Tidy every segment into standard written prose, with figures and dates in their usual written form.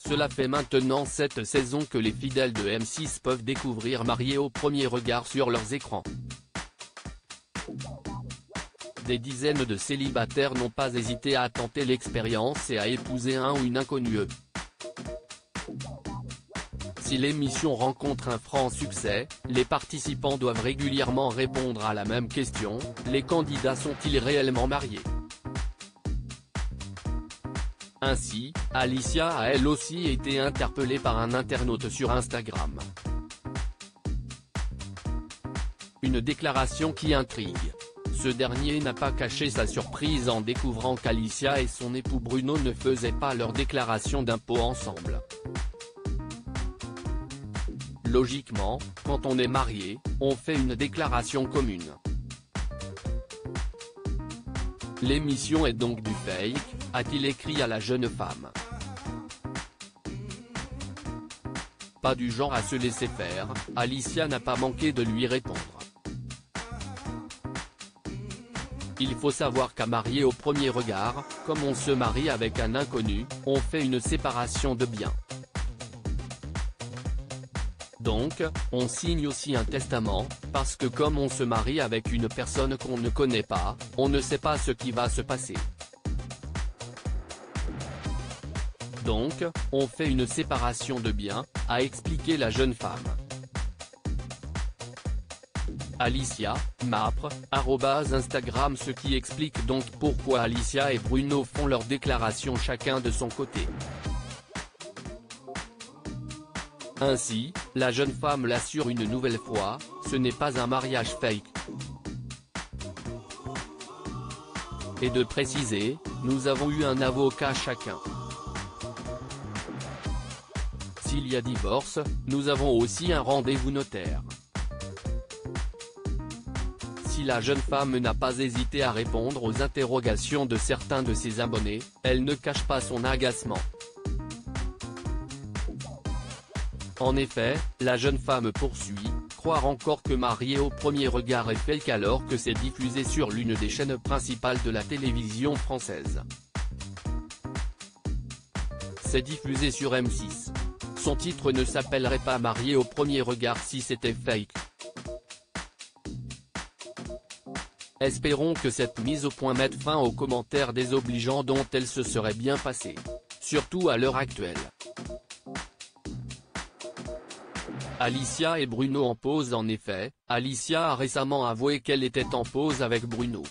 Cela fait maintenant 7 saisons que les fidèles de M6 peuvent découvrir Mariés au premier regard sur leurs écrans. Des dizaines de célibataires n'ont pas hésité à tenter l'expérience et à épouser un ou une inconnue. Si l'émission rencontre un franc succès, les participants doivent régulièrement répondre à la même question: les candidats sont-ils réellement mariés? Ainsi, Alicia a elle aussi été interpellée par un internaute sur Instagram. Une déclaration qui intrigue. Ce dernier n'a pas caché sa surprise en découvrant qu'Alicia et son époux Bruno ne faisaient pas leur déclaration d'impôt ensemble. Logiquement, quand on est marié, on fait une déclaration commune. L'émission est donc du fake, a-t-il écrit à la jeune femme. Pas du genre à se laisser faire, Alicia n'a pas manqué de lui répondre. Il faut savoir qu'à Mariés au premier regard, comme on se marie avec un inconnu, on fait une séparation de biens. Donc, on signe aussi un testament, parce que comme on se marie avec une personne qu'on ne connaît pas, on ne sait pas ce qui va se passer. Donc, on fait une séparation de biens, a expliqué la jeune femme. Alicia, Mapre, @Instagram, ce qui explique donc pourquoi Alicia et Bruno font leur déclaration chacun de son côté. Ainsi, la jeune femme l'assure une nouvelle fois, ce n'est pas un mariage fake. Et de préciser, nous avons eu un avocat chacun. S'il y a divorce, nous avons aussi un rendez-vous notaire. Si la jeune femme n'a pas hésité à répondre aux interrogations de certains de ses abonnés, elle ne cache pas son agacement. En effet, la jeune femme poursuit, croire encore que Mariés au premier regard est fake alors que c'est diffusé sur l'une des chaînes principales de la télévision française. C'est diffusé sur M6. Son titre ne s'appellerait pas Mariés au premier regard si c'était fake. Espérons que cette mise au point mette fin aux commentaires désobligeants dont elle se serait bien passée. Surtout à l'heure actuelle. Alicia et Bruno en pause. En effet, Alicia a récemment avoué qu'elle était en pause avec Bruno.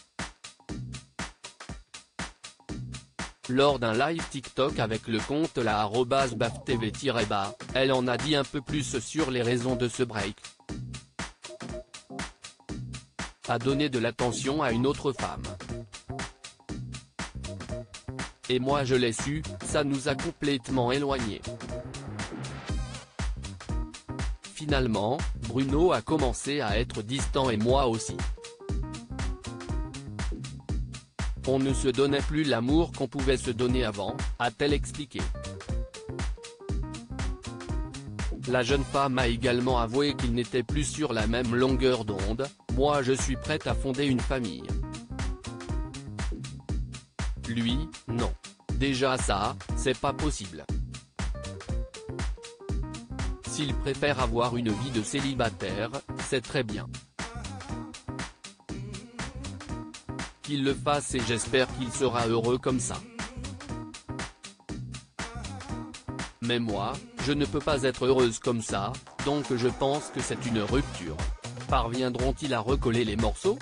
Lors d'un live TikTok avec le compte la @BAFTV_, elle en a dit un peu plus sur les raisons de ce break. A donné de l'attention à une autre femme. Et moi je l'ai su, ça nous a complètement éloignés. Finalement, Bruno a commencé à être distant et moi aussi. On ne se donnait plus l'amour qu'on pouvait se donner avant, a-t-elle expliqué. La jeune femme a également avoué qu'ils n'étaient plus sur la même longueur d'onde. Moi je suis prête à fonder une famille. Lui, non. Déjà ça, c'est pas possible. S'il préfère avoir une vie de célibataire, c'est très bien. Qu'il le fasse et j'espère qu'il sera heureux comme ça. Mais moi, je ne peux pas être heureuse comme ça, donc je pense que c'est une rupture. Parviendront-ils à recoller les morceaux ?